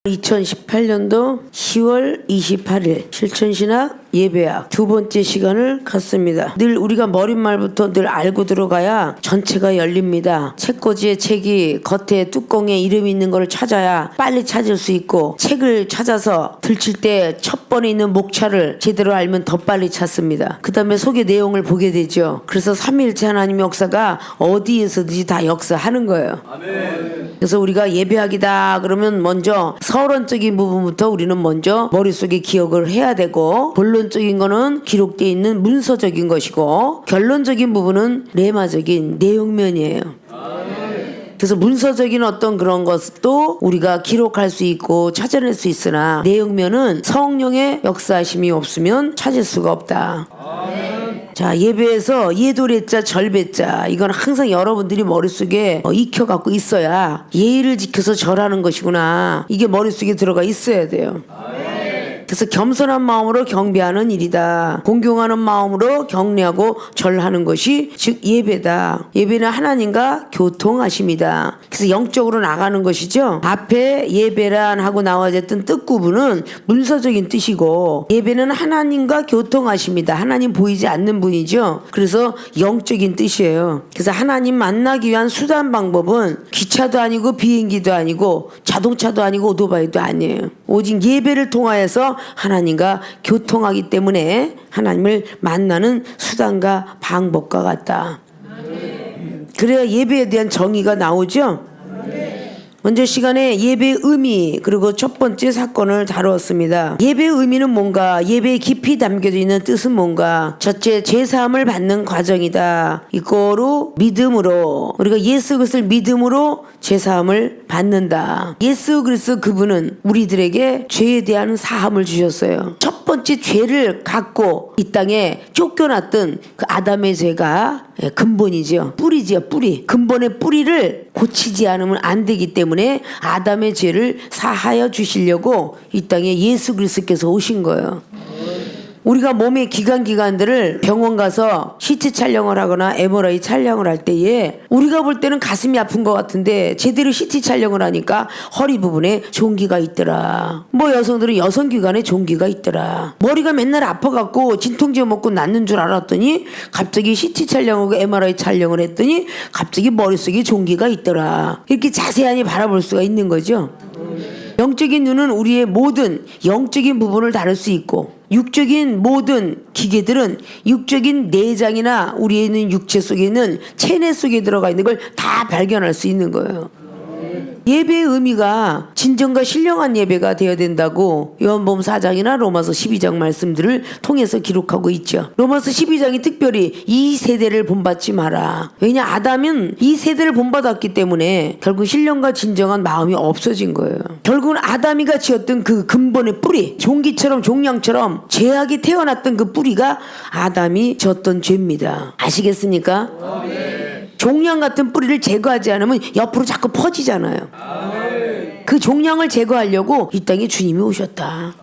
2018년도 10월 28일 실천신학 예배학 두 번째 시간을 갖습니다. 늘 우리가 머릿말부터 늘 알고 들어가야 전체가 열립니다. 책꽂이에 책이 겉에 뚜껑에 이름이 있는 걸 찾아야 빨리 찾을 수 있고, 책을 찾아서 들칠 때 첫 번에 있는 목차를 제대로 알면 더 빨리 찾습니다. 그 다음에 속의 내용을 보게 되죠. 그래서 삼위일체 하나님의 역사가 어디에서든지 다 역사하는 거예요. 아멘. 그래서 우리가 예배학이다 그러면 먼저 서론적인 부분부터 우리는 먼저 머릿속에 기억을 해야 되고, 본론적인 거는 기록되어 있는 문서적인 것이고, 결론적인 부분은 레마적인 내용면이에요. 그래서 문서적인 어떤 그런 것도 우리가 기록할 수 있고 찾아낼 수 있으나, 내용면은 성령의 역사하심이 없으면 찾을 수가 없다. 자, 예배에서 예도래자 절배자, 이건 항상 여러분들이 머릿속에 익혀갖고 있어야 예의를 지켜서 절하는 것이구나, 이게 머릿속에 들어가 있어야 돼요. 그래서 겸손한 마음으로 경배하는 일이다. 공경하는 마음으로 경례하고 절하는 것이 즉 예배다. 예배는 하나님과 교통하심이다. 그래서 영적으로 나가는 것이죠. 앞에 예배란 하고 나와졌던 뜻구분은 문서적인 뜻이고, 예배는 하나님과 교통하심이다. 하나님 보이지 않는 분이죠. 그래서 영적인 뜻이에요. 그래서 하나님 만나기 위한 수단 방법은 기차도 아니고 비행기도 아니고 자동차도 아니고 오토바이도 아니에요. 오직 예배를 통하여서 하나님과 교통하기 때문에 하나님을 만나는 수단과 방법과 같다. 그래야 예배에 대한 정의가 나오죠. 먼저 시간에 예배의 의미, 그리고 첫 번째 사건을 다루었습니다. 예배의 의미는 뭔가, 예배에 깊이 담겨져 있는 뜻은 뭔가. 첫째, 제사함을 받는 과정이다. 이거로 믿음으로, 우리가 예수 그리스도를 믿음으로 제사함을 받는다. 예수 그리스도 그분은 우리들에게 죄에 대한 사함을 주셨어요. 첫 번째 죄를 갖고 이 땅에 쫓겨났던 그 아담의 죄가 근본이죠. 뿌리죠, 뿌리. 근본의 뿌리를 고치지 않으면 안 되기 때문에 아담의 죄를 사하여 주시려고 이 땅에 예수 그리스도께서 오신 거예요. 우리가 몸의 기관들을 병원 가서 CT 촬영을 하거나 MRI 촬영을 할 때에 우리가 볼 때는 가슴이 아픈 것 같은데 제대로 CT 촬영을 하니까 허리 부분에 종기가 있더라. 뭐 여성들은 여성기관에 종기가 있더라. 머리가 맨날 아파갖고 진통제 먹고 낫는 줄 알았더니 갑자기 CT 촬영하고 MRI 촬영을 했더니 갑자기 머릿속에 종기가 있더라. 이렇게 자세하게 바라볼 수가 있는 거죠. 영적인 눈은 우리의 모든 영적인 부분을 다룰 수 있고, 육적인 모든 기계들은 육적인 내장이나 우리에 있는 육체 속에 있는 체내 속에 들어가 있는 걸 다 발견할 수 있는 거예요. 예배의 의미가 진정과 신령한 예배가 되어야 된다고 요한복음 4장이나 로마서 12장 말씀들을 통해서 기록하고 있죠. 로마서 12장이 특별히 이 세대를 본받지 마라. 왜냐, 아담은 이 세대를 본받았기 때문에 결국 신령과 진정한 마음이 없어진 거예요. 결국은 아담이가 지었던 그 근본의 뿌리, 종기처럼 종양처럼 죄악이 태어났던 그 뿌리가 아담이 지었던 죄입니다. 아시겠습니까? 종양 같은 뿌리를 제거하지 않으면 옆으로 자꾸 퍼지잖아요. 그 종양을 제거하려고 이 땅에 주님이 오셨다.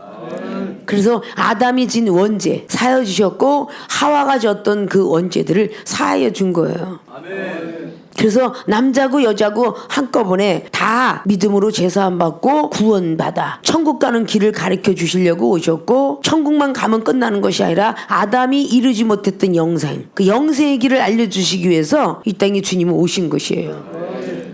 그래서 아담이 진 원죄 사여 주셨고, 하와가 졌던 그 원죄들을 사하여 준 거예요. 그래서 남자고 여자고 한꺼번에 다 믿음으로 제사함 받고 구원받아 천국 가는 길을 가르쳐 주시려고 오셨고, 천국만 가면 끝나는 것이 아니라 아담이 이루지 못했던 영생, 그 영생의 길을 알려주시기 위해서 이 땅에 주님이 오신 것이에요.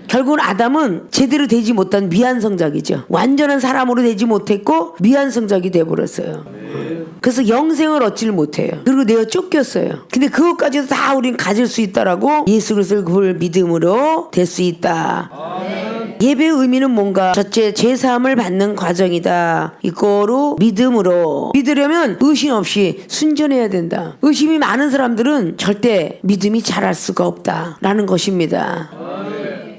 결국은 아담은 제대로 되지 못한 미완성작이죠. 완전한 사람으로 되지 못했고 미완성작이 돼버렸어요. 그래서 영생을 얻지를 못해요. 그리고 내가 쫓겼어요. 근데 그것까지도 다 우린 가질 수 있다라고 예수 그리스도를 그걸 믿음으로 될 수 있다. 예배의 의미는 뭔가, 첫째, 제사함을 받는 과정이다. 이거로 믿음으로. 믿으려면 의심 없이 순전해야 된다. 의심이 많은 사람들은 절대 믿음이 자랄 수가 없다라는 것입니다.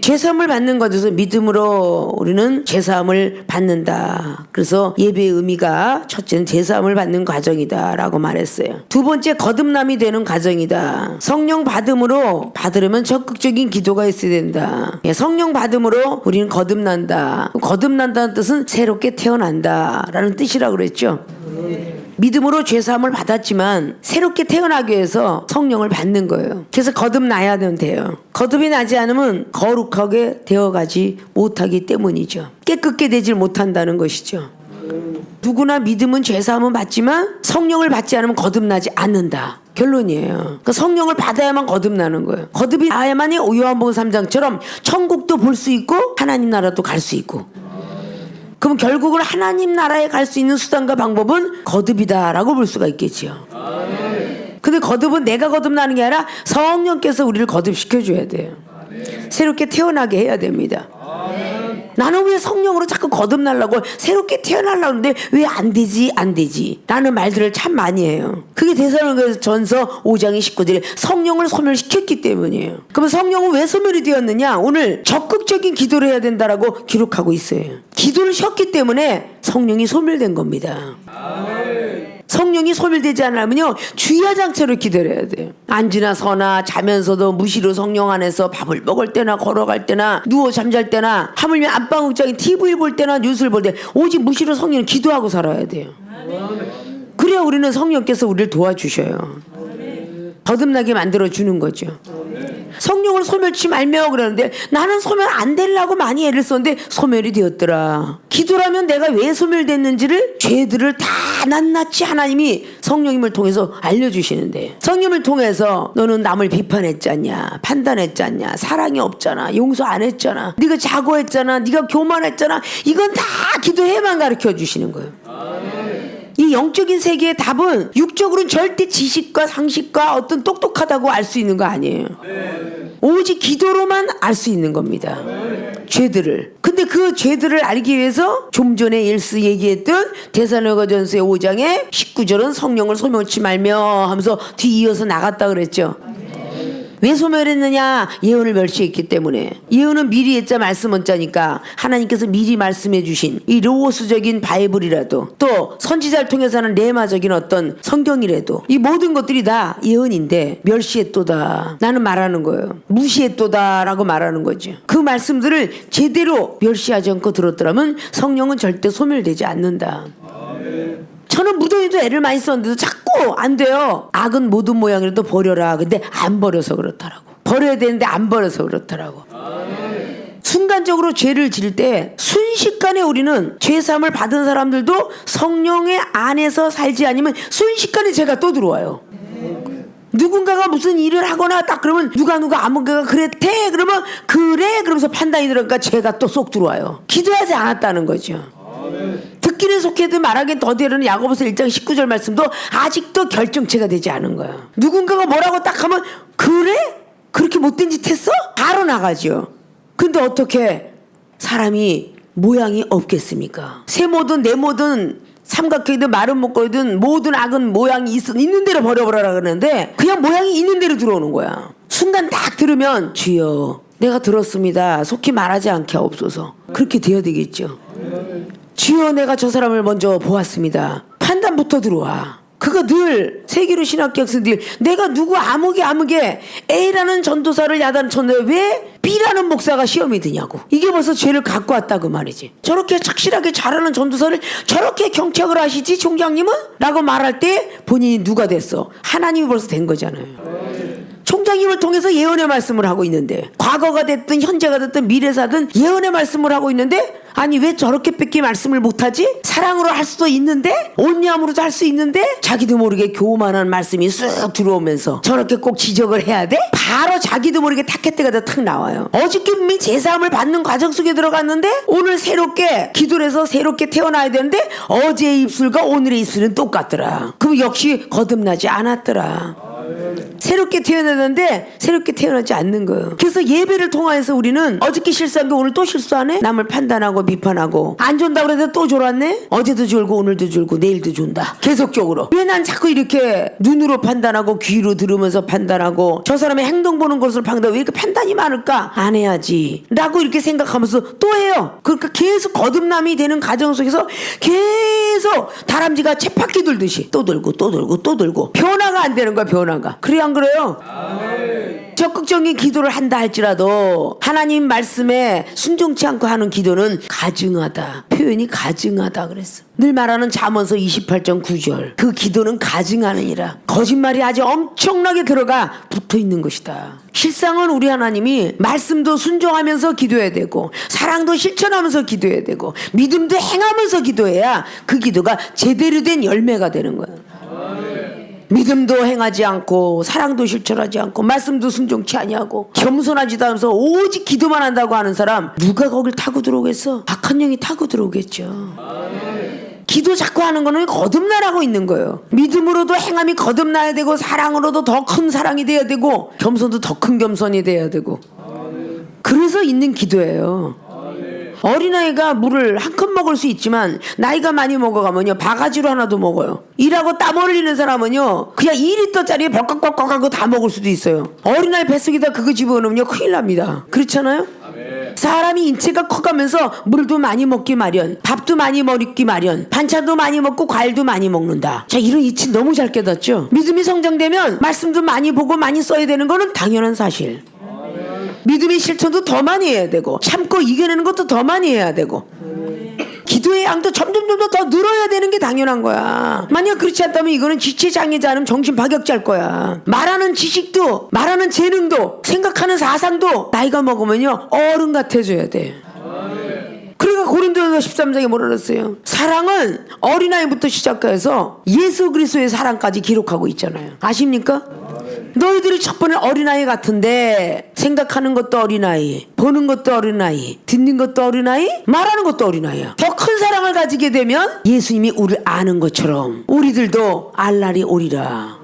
제사함을 받는 것에서 믿음으로 우리는 제사함을 받는다. 그래서 예배의 의미가 첫째는 제사함을 받는 과정이다 라고 말했어요. 두 번째, 거듭남이 되는 과정이다. 성령 받음으로, 받으려면 적극적인 기도가 있어야 된다. 성령 받음으로 우리는 거듭난다. 거듭난다는 뜻은 새롭게 태어난다 라는 뜻이라고 그랬죠. 믿음으로 죄사함을 받았지만 새롭게 태어나기 위해서 성령을 받는 거예요. 그래서 거듭나야 돼요. 거듭이 나지 않으면 거룩하게 되어가지 못하기 때문이죠. 깨끗게 되질 못한다는 것이죠. 누구나 믿음은 죄사함은 받지만 성령을 받지 않으면 거듭나지 않는다. 결론이에요. 그러니까 성령을 받아야만 거듭나는 거예요. 거듭이 나야만이 요한복음 3장처럼 천국도 볼 수 있고 하나님 나라도 갈 수 있고. 그럼 결국은 하나님 나라에 갈 수 있는 수단과 방법은 거듭이다라고 볼 수가 있겠지요. 근데 거듭은 내가 거듭나는 게 아니라 성령께서 우리를 거듭시켜줘야 돼요. 새롭게 태어나게 해야 됩니다. 나는 왜 성령으로 자꾸 거듭나려고 새롭게 태어나려고 하는데 왜 안 되지 라는 말들을 참 많이 해요. 그게 데살로니가전서 5장의 19절에 성령을 소멸시켰기 때문이에요. 그러면 성령은 왜 소멸이 되었느냐? 오늘 적극적인 기도를 해야 된다라고 기록하고 있어요. 기도를 쉬었기 때문에 성령이 소멸된 겁니다. 성령이 소멸되지 않으면요 주야장처럼 기도를 해야 돼요. 앉으나 서나 자면서도 무시로 성령 안에서 밥을 먹을 때나 걸어갈 때나 누워 잠잘 때나 하물며 안방극장에 TV 볼 때나 뉴스를 볼 때 오직 무시로 성령을 기도하고 살아야 돼요. 그래야 우리는 성령께서 우리를 도와주셔요. 거듭나게 만들어주는 거죠. 성령을 소멸치 말며 그러는데 나는 소멸 안 되려고 많이 애를 썼는데 소멸이 되었더라. 기도라면 내가 왜 소멸됐는지를 죄들을 다 낱낱이 하나님이 성령님을 통해서 알려주시는데 성령을 통해서 너는 남을 비판했잖냐, 판단했잖냐, 사랑이 없잖아, 용서 안 했잖아, 네가 자고했잖아, 네가 교만했잖아. 이건 다 기도해만 가르쳐 주시는 거예요. 이 영적인 세계의 답은 육적으로는 절대 지식과 상식과 어떤 똑똑하다고 알 수 있는 거 아니에요. 오직 기도로만 알 수 있는 겁니다. 죄들을. 근데 그 죄들을 알기 위해서 좀 전에 일스 얘기했던 데살로니가전서의 5장의 19절은 성령을 소멸치 말며 하면서 뒤이어서 나갔다 그랬죠. 왜 소멸했느냐? 예언을 멸시했기 때문에. 예언은 미리 했자 말씀 언자니까 하나님께서 미리 말씀해 주신 이 로고스적인 바이블이라도 또 선지자를 통해서는 레마적인 어떤 성경이라도 이 모든 것들이 다 예언인데 멸시했도다. 나는 말하는 거예요. 무시했도다 라고 말하는 거죠. 그 말씀들을 제대로 멸시하지 않고 들었더라면 성령은 절대 소멸되지 않는다. 저는 무덤에도 애를 많이 썼는데도 자꾸 안 돼요. 악은 모든 모양이라도 버려라. 근데 안 버려서 그렇더라고. 버려야 되는데 안 버려서 그렇더라고. 순간적으로 죄를 지을 때 순식간에 우리는 죄사함을 받은 사람들도 성령의 안에서 살지 않으면 순식간에 죄가 또 들어와요. 누군가가 무슨 일을 하거나 딱 그러면 누가 아무개가 그랬대 그러면 그래 그러면서 판단이 들어가니까 죄가 또 쏙 들어와요. 기도하지 않았다는 거죠. 듣기는 속해도 말하기는 더디라는 야고보서 1장 19절 말씀도 아직도 결정체가 되지 않은 거야. 누군가가 뭐라고 딱 하면 그래? 그렇게 못된 짓 했어? 바로 나가죠. 근데 어떻게 사람이 모양이 없겠습니까? 세모든 네모든 삼각형이든 마른 목걸이든 모든 악은 모양이 있는 대로 버려버려라 그러는데 그냥 모양이 있는 대로 들어오는 거야. 순간 딱 들으면 주여 내가 들었습니다. 속히 말하지 않게 하옵소서. 그렇게 되어야 되겠죠. 주여 내가 저 사람을 먼저 보았습니다. 판단부터 들어와. 그거 늘 세계로 신학교학생 늘 내가 누구 아무개 A라는 전도사를 야단 쳤는데 왜 B라는 목사가 시험이 드냐고. 이게 벌써 죄를 갖고 왔다 그 말이지. 저렇게 착실하게 잘하는 전도사를 저렇게 경책을 하시지 총장님은? 라고 말할 때 본인이 누가 됐어? 하나님이 벌써 된 거잖아요. 총장님을 통해서 예언의 말씀을 하고 있는데 과거가 됐든 현재가 됐든 미래사든 예언의 말씀을 하고 있는데 아니 왜 저렇게 뺏기 말씀을 못하지? 사랑으로 할 수도 있는데 온유함으로도 할 수 있는데 자기도 모르게 교만한 말씀이 쑥 들어오면서 저렇게 꼭 지적을 해야 돼? 바로 자기도 모르게 타켓대가 탁 나와요. 어저께 분명히 제사함을 받는 과정 속에 들어갔는데 오늘 새롭게 기도를 해서 새롭게 태어나야 되는데 어제의 입술과 오늘의 입술은 똑같더라. 그럼 역시 거듭나지 않았더라. 새롭게 태어났는데 새롭게 태어나지 않는 거예요. 그래서 예배를 통해서 우리는 어저께 실수한 게 오늘 또 실수하네? 남을 판단하고 비판하고 안 준다고 그래도 또 졸았네? 어제도 졸고 오늘도 졸고 내일도 준다. 계속적으로. 왜 난 자꾸 이렇게 눈으로 판단하고 귀로 들으면서 판단하고 저 사람의 행동 보는 것을 판단하고 왜 이렇게 판단이 많을까? 안 해야지 라고 이렇게 생각하면서 또 해요. 그러니까 계속 거듭남이 되는 과정 속에서 계속 다람쥐가 쳇바퀴 돌듯이 또 돌고 또 돌고 또 돌고 변화가 안 되는 거야. 변화가. 그래 안 그래요? 적극적인 기도를 한다 할지라도 하나님 말씀에 순종치 않고 하는 기도는 가증하다. 표현이 가증하다 그랬어. 늘 말하는 잠언서 28장 9절. 그 기도는 가증하느니라. 거짓말이 아주 엄청나게 들어가 붙어 있는 것이다. 실상은 우리 하나님이 말씀도 순종하면서 기도해야 되고 사랑도 실천하면서 기도해야 되고 믿음도 행하면서 기도해야 그 기도가 제대로 된 열매가 되는 거야. 믿음도 행하지 않고 사랑도 실천하지 않고 말씀도 순종치 아니하고 겸손하지도 않으면서 오직 기도만 한다고 하는 사람 누가 거길 타고 들어오겠어? 악한 영이 타고 들어오겠죠. 기도 자꾸 하는 거는 거듭나라고 있는 거예요. 믿음으로도 행함이 거듭나야 되고 사랑으로도 더 큰 사랑이 돼야 되고 겸손도 더 큰 겸손이 돼야 되고 그래서 있는 기도예요. 어린아이가 물을 한 컵 먹을 수 있지만 나이가 많이 먹어가면요 바가지로 하나도 먹어요. 일하고 땀 흘리는 사람은요 그냥 2리터짜리 벌컥벌컥 하고 다 먹을 수도 있어요. 어린아이 뱃속에다 그거 집어넣으면 큰일 납니다. 그렇잖아요? 사람이 인체가 커가면서 물도 많이 먹기 마련, 밥도 많이 먹기 마련, 반찬도 많이 먹고 과일도 많이 먹는다. 자, 이런 이치 너무 잘 깨닫죠? 믿음이 성장되면 말씀도 많이 보고 많이 써야 되는 거는 당연한 사실. 믿음의 실천도 더 많이 해야 되고 참고 이겨내는 것도 더 많이 해야 되고 기도의 양도 점점 더 늘어야 되는 게 당연한 거야. 만약 그렇지 않다면 이거는 지체장애자 아니면 정신파격자일 거야. 말하는 지식도 말하는 재능도 생각하는 사상도 나이가 먹으면요 어른 같아져야 돼. 그러니까 고린도전서 13장에 뭐라 그랬어요? 사랑은 어린아이부터 시작해서 예수 그리스도의 사랑까지 기록하고 있잖아요. 아십니까? 너희들이 첫 번에 어린아이 같은데 생각하는 것도 어린아이, 보는 것도 어린아이, 듣는 것도 어린아이, 말하는 것도 어린아이야. 더 큰 사랑을 가지게 되면 예수님이 우리를 아는 것처럼 우리들도 알 날이 오리라.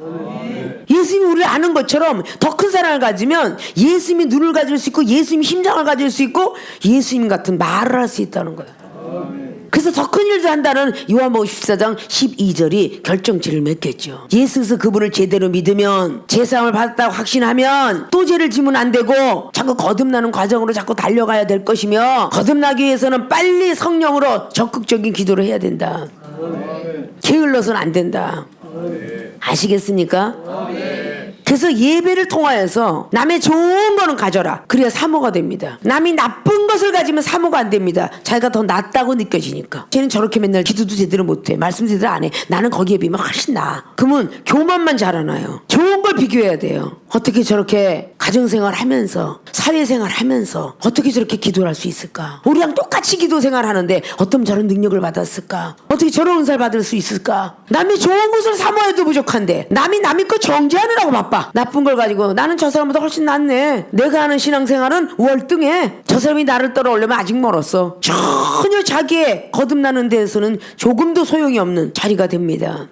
예수님이 우리를 아는 것처럼 더 큰 사랑을 가지면 예수님이 눈을 가질 수 있고 예수님이 심장을 가질 수 있고 예수님 같은 말을 할 수 있다는 거야. 그래서 더 큰 일도 한다는 요한복음 14장 12절이 결정체를 맺겠죠. 예수께서 그분을 제대로 믿으면 제사함을 받았다고 확신하면 또 죄를 지면 안 되고 자꾸 거듭나는 과정으로 자꾸 달려가야 될 것이며 거듭나기 위해서는 빨리 성령으로 적극적인 기도를 해야 된다. 게을러서는 안 된다. 아시겠습니까? 그래서 예배를 통하여서 남의 좋은 거는 가져라. 그래야 사모가 됩니다. 남이 나쁜 것을 가지면 사모가 안 됩니다. 자기가 더 낫다고 느껴지니까. 쟤는 저렇게 맨날 기도도 제대로 못해. 말씀 제대로 안 해. 나는 거기에 비하면 훨씬 나아. 그러면 교만만 자라나요. 좋은 걸 비교해야 돼요. 어떻게 저렇게 가정생활 하면서 사회생활 하면서 어떻게 저렇게 기도를 할 수 있을까? 우리랑 똑같이 기도생활 하는데 어떤 저런 능력을 받았을까? 어떻게 저런 은사를 받을 수 있을까? 남이 좋은 것을 사모해도 부족한데 남이 거 정죄하느라고 바빠. 나쁜 걸 가지고 나는 저 사람보다 훨씬 낫네. 내가 하는 신앙생활은 월등해. 저 사람이 나를 따라오려면 아직 멀었어. 전혀 자기의 거듭나는 데에서는 조금도 소용이 없는 자리가 됩니다.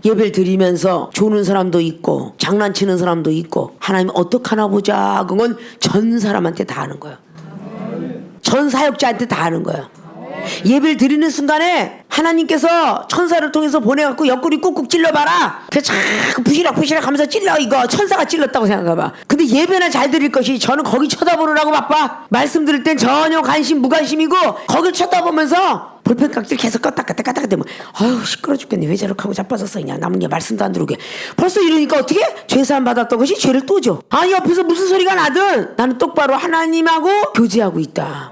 예배를 드리면서 조는 사람도 있고 장난치는 사람도 있고 하나님 어떡하나 보자. 그건 전 사람한테 다 하는 거야. 전 사역자한테 다 하는 거야. 예배를 드리는 순간에 하나님께서 천사를 통해서 보내갖고 옆구리 꾹꾹 찔러봐라. 그래서 자꾸 부시럭부시럭 하면서 찔러. 이거 천사가 찔렀다고 생각해봐. 근데 예배는 잘 드릴 것이 저는 거기 쳐다보느라고 바빠. 말씀 들을 땐 전혀 관심 무관심이고 거길 쳐다보면서 볼펜 깍지를 계속 껐다 대면 아유 시끄러 죽겠네. 왜 저렇게 하고 자빠졌어. 그냥 남은 게 말씀도 안 들어오게. 벌써 이러니까 어떻게? 죄사함 받았던 것이 죄를 또 줘. 아니 옆에서 무슨 소리가 나든 나는 똑바로 하나님하고 교제하고 있다.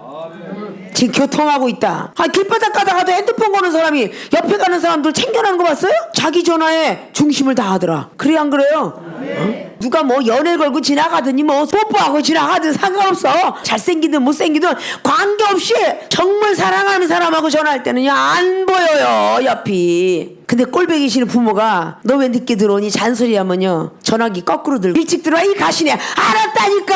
지금 교통하고 있다. 아, 길바닥 가다가도 핸드폰 거는 사람이 옆에 가는 사람들 챙겨나는 거 봤어요? 자기 전화에 중심을 다하더라. 그래 안 그래요? 어? 누가 뭐 연애 걸고 지나가더니 뭐 뽀뽀하고 지나가든 상관없어. 잘생기든 못생기든 관계없이 정말 사랑하는 사람하고 전화할 때는요 안 보여요 옆이. 근데 꼴배기 싫은 부모가 너 왜 늦게 들어오니 잔소리하면요 전화기 거꾸로 들고 일찍 들어와 이 가시네. 알았다니까.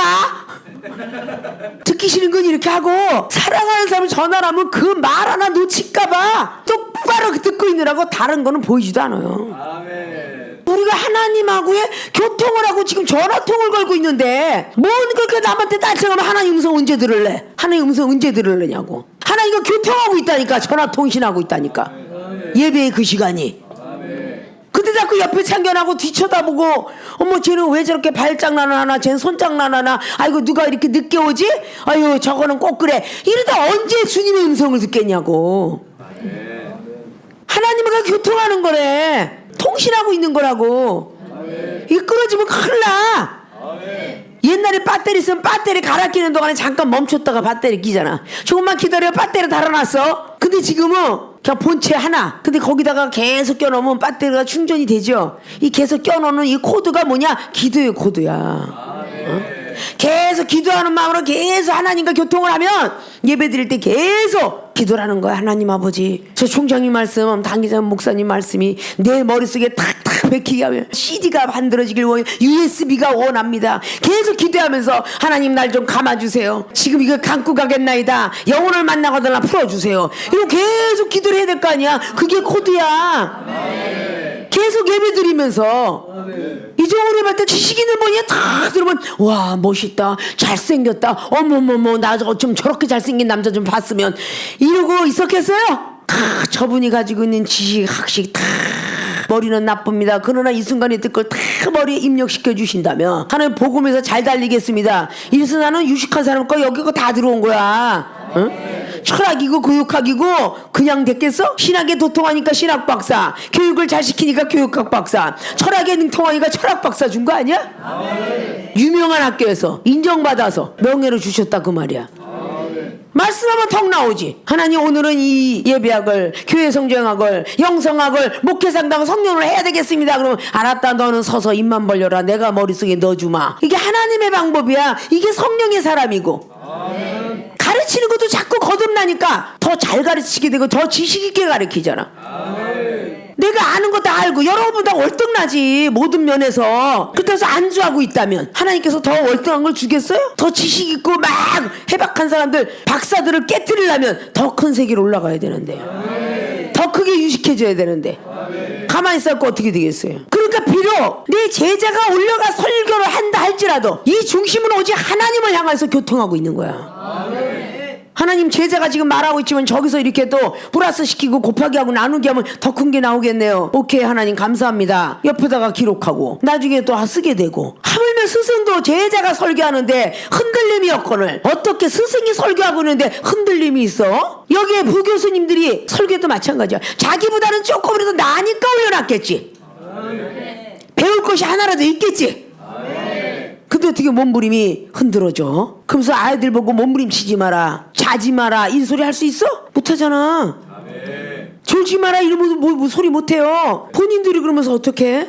듣기 싫은 건 이렇게 하고 사랑하는 사람 전화를 하면 그 말 하나 놓칠까봐 똑바로 듣고 있느라고 다른 거는 보이지도 않아요. 아멘. 우리가 하나님하고의 교통을 하고 지금 전화통을 걸고 있는데 뭔 그렇게 남한테 딸처럼 하나님 음성 언제 들을래? 하나님 음성 언제 들을래냐고. 하나님과 교통하고 있다니까. 전화통신하고 있다니까. 예배의 그 시간이. 근데 자꾸 옆에 참견하고 뒤쳐다보고 어머 쟤는 왜 저렇게 발장난을 하나 쟤는 손장난 하나 아이고 누가 이렇게 늦게 오지 아유 저거는 꼭 그래 이러다 언제 주님의 음성을 듣겠냐고. 하나님과 교통하는 거래. 통신하고 있는 거라고. 이게 끊어지면 큰일 나. 옛날에 배터리 있으면 배터리 갈아 끼는 동안에 잠깐 멈췄다가 배터리 끼잖아. 조금만 기다려 배터리 달아놨어. 근데 지금은 그냥 본체 하나. 근데 거기다가 계속 껴놓으면 배터리가 충전이 되죠. 이 계속 껴놓는 이 코드가 뭐냐? 기도의 코드야. 어? 계속 기도하는 마음으로 계속 하나님과 교통을 하면 예배 드릴 때 계속 기도를 하는 거야. 하나님 아버지, 저 총장님 말씀, 당기자 목사님 말씀이 내 머릿속에 탁탁 bek히게 하면 CD가 만들어지길 원해요. USB가 원합니다. 계속 기도하면서 하나님 날 좀 감아주세요. 지금 이거 감고 가겠나이다. 영혼을 만나거나 풀어주세요. 이거 계속 기도를 해야 될 거 아니야. 그게 코드야. 계속 예배 드리면서 이종훈이 볼 때 지식인을 보니 다 들으면 와 멋있다, 잘생겼다, 어머머머 나 좀 저렇게 잘생긴 남자 좀 봤으면 이러고 있었겠어요? 저분이 가지고 있는 지식 학식 다 머리는 나쁩니다. 그러나 이 순간에 뜻걸 다 머리에 입력시켜 주신다면 하나님 복음에서 잘 달리겠습니다. 이래서 나는 유식한 사람 거 여기 거 다 들어온 거야. 응? 철학이고 교육학이고 그냥 됐겠어? 신학에 도통하니까 신학 박사, 교육을 잘 시키니까 교육학 박사, 철학에 능통하니까 철학 박사 준 거 아니야? 유명한 학교에서 인정받아서 명예를 주셨다 그 말이야. 말씀하면 턱 나오지. 하나님 오늘은 이 예배학을, 교회 성경학을, 영성학을, 목회상담 성령을 해야 되겠습니다. 그러면 알았다, 너는 서서 입만 벌려라. 내가 머릿속에 넣어주마. 이게 하나님의 방법이야. 이게 성령의 사람이고. 가르치는 것도 자꾸 거듭나니까 더 잘 가르치게 되고 더 지식 있게 가르치잖아. 내가 아는 거 다 알고 여러분보다 월등나지 모든 면에서. 그래서 안주하고 있다면 하나님께서 더 월등한 걸 주겠어요? 더 지식 있고 막 해박한 사람들, 박사들을 깨트리려면 더 큰 세계로 올라가야 되는데, 더 크게 유식해져야 되는데 가만히 있었고 어떻게 되겠어요? 그러니까 비록 내 제자가 올라가 설교를 한다 할지라도 이 중심은 오직 하나님을 향해서 교통하고 있는 거야. 하나님 제자가 지금 말하고 있지만 저기서 이렇게 또 플러스 시키고 곱하기 하고 나누기 하면 더 큰 게 나오겠네요. 오케이, 하나님 감사합니다. 옆에다가 기록하고 나중에 또 쓰게 되고. 하물며 스승도 제자가 설교하는데 흔들림이 없거늘 어떻게 스승이 설교하고 있는데 흔들림이 있어? 여기에 부교수님들이 설교도 마찬가지야. 자기보다는 조금이라도 나니까 올려놨겠지. 배울 것이 하나라도 있겠지. 근데 어떻게 몸부림이 흔들어져? 그러면서 아이들 보고 몸부림치지 마라, 자지 마라 이 소리 할 수 있어? 못하잖아. 졸지 마라 이러면 뭐 소리 못해요. 본인들이 그러면서 어떡해?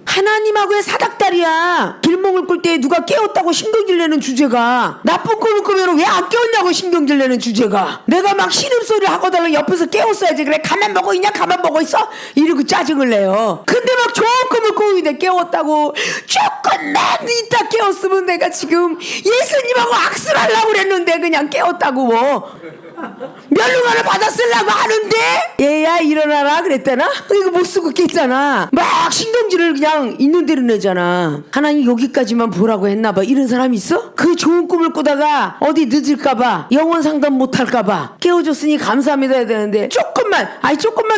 하나님하고의 사닥다리야. 길몽을 꿀 때 누가 깨웠다고 신경질 내는 주제가, 나쁜 꿈을 꾸면 왜 안 깨웠냐고 신경질 내는 주제가, 내가 막 신음소리를 하고달라 옆에서 깨웠어야지. 그래 가만 보고 있냐, 가만 보고 있어? 이러고 짜증을 내요. 근데 막 좋은 꿈을 꾸는데 깨웠다고. 조금만 이따 깨웠으면 내가 지금 예수님하고 악수를 하려고 그랬는데 그냥 깨웠다고 뭐 멸류관을 받았으려고 하는데 얘야 일어나라 그랬다나? 이거 못 쓰고 깼잖아. 막 신경질을 그냥 있는 대로 내잖아. 하나님 여기까지만 보라고 했나봐. 이런 사람이 있어? 그 좋은 꿈을 꾸다가 어디 늦을까봐, 영혼 상담 못할까봐 깨워줬으니 감사합니다 해야 되는데 조금만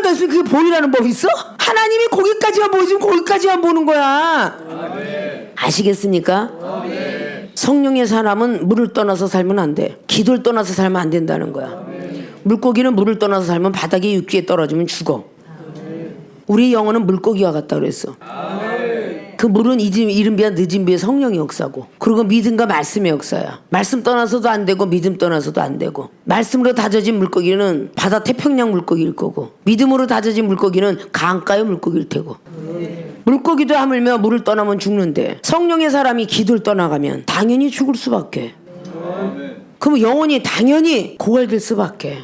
더 있으면 그게 본이라는 법 있어? 하나님이 거기까지만 보여주면 거기까지만 보는 거야. 아시겠습니까? 성령의 사람은 물을 떠나서 살면 안 돼. 기도를 떠나서 살면 안 된다는 거야. 물고기는 물을 떠나서 살면 바닥에 육지에 떨어지면 죽어. 우리 영혼은 물고기와 같다 그랬어. 그 물은 이른 비와 늦은 비의 성령의 역사고, 그리고 믿음과 말씀의 역사야. 말씀 떠나서도 안 되고 믿음 떠나서도 안 되고. 말씀으로 다져진 물고기는 바다 태평양 물고기일 거고, 믿음으로 다져진 물고기는 강가의 물고기일 테고. 물고기도 하물며 물을 떠나면 죽는데 성령의 사람이 기도를 떠나가면 당연히 죽을 수밖에. 그럼 영혼이 당연히 고갈될 수밖에.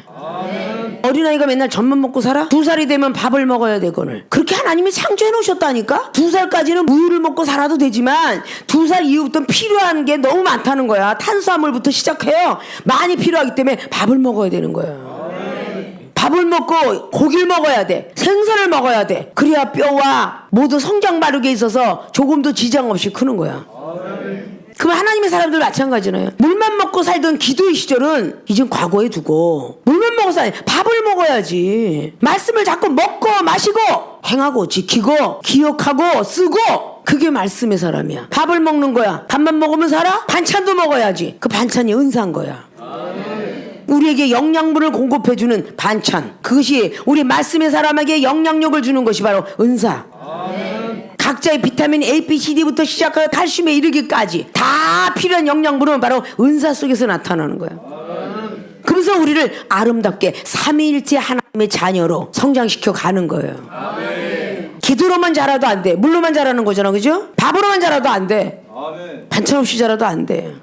어린아이가 맨날 젖만 먹고 살아? 2살이 되면 밥을 먹어야 되거늘. 그렇게 하나님이 창조해 놓으셨다니까? 2살까지는 우유를 먹고 살아도 되지만 2살 이후부터는 필요한 게 너무 많다는 거야. 탄수화물부터 시작해요. 많이 필요하기 때문에 밥을 먹어야 되는 거야. 밥을 먹고 고기를 먹어야 돼. 생선을 먹어야 돼. 그래야 뼈와 모두 성장 바르게 있어서 조금도 지장 없이 크는 거야. 그럼 하나님의 사람들 마찬가지잖아요. 물만 먹고 살던 기도의 시절은 이젠 과거에 두고 물만 먹고 밥을 먹어야지. 말씀을 자꾸 먹고 마시고 행하고 지키고 기억하고 쓰고, 그게 말씀의 사람이야. 밥을 먹는 거야. 밥만 먹으면 살아? 반찬도 먹어야지. 그 반찬이 은사인 거야. 우리에게 영양분을 공급해주는 반찬, 그것이 우리 말씀의 사람에게 영향력을 주는 것이 바로 은사. 각자의 비타민 A, B, C, D부터 시작하여 칼슘에 이르기까지 다 필요한 영양분은 바로 은사 속에서 나타나는 거예요. 그래서 우리를 아름답게 삼위일체 하나님의 자녀로 성장시켜 가는 거예요. 기도로만 자라도 안 돼. 물로만 자라는 거잖아, 그죠? 밥으로만 자라도 안 돼. 반찬 없이 자라도 안 돼.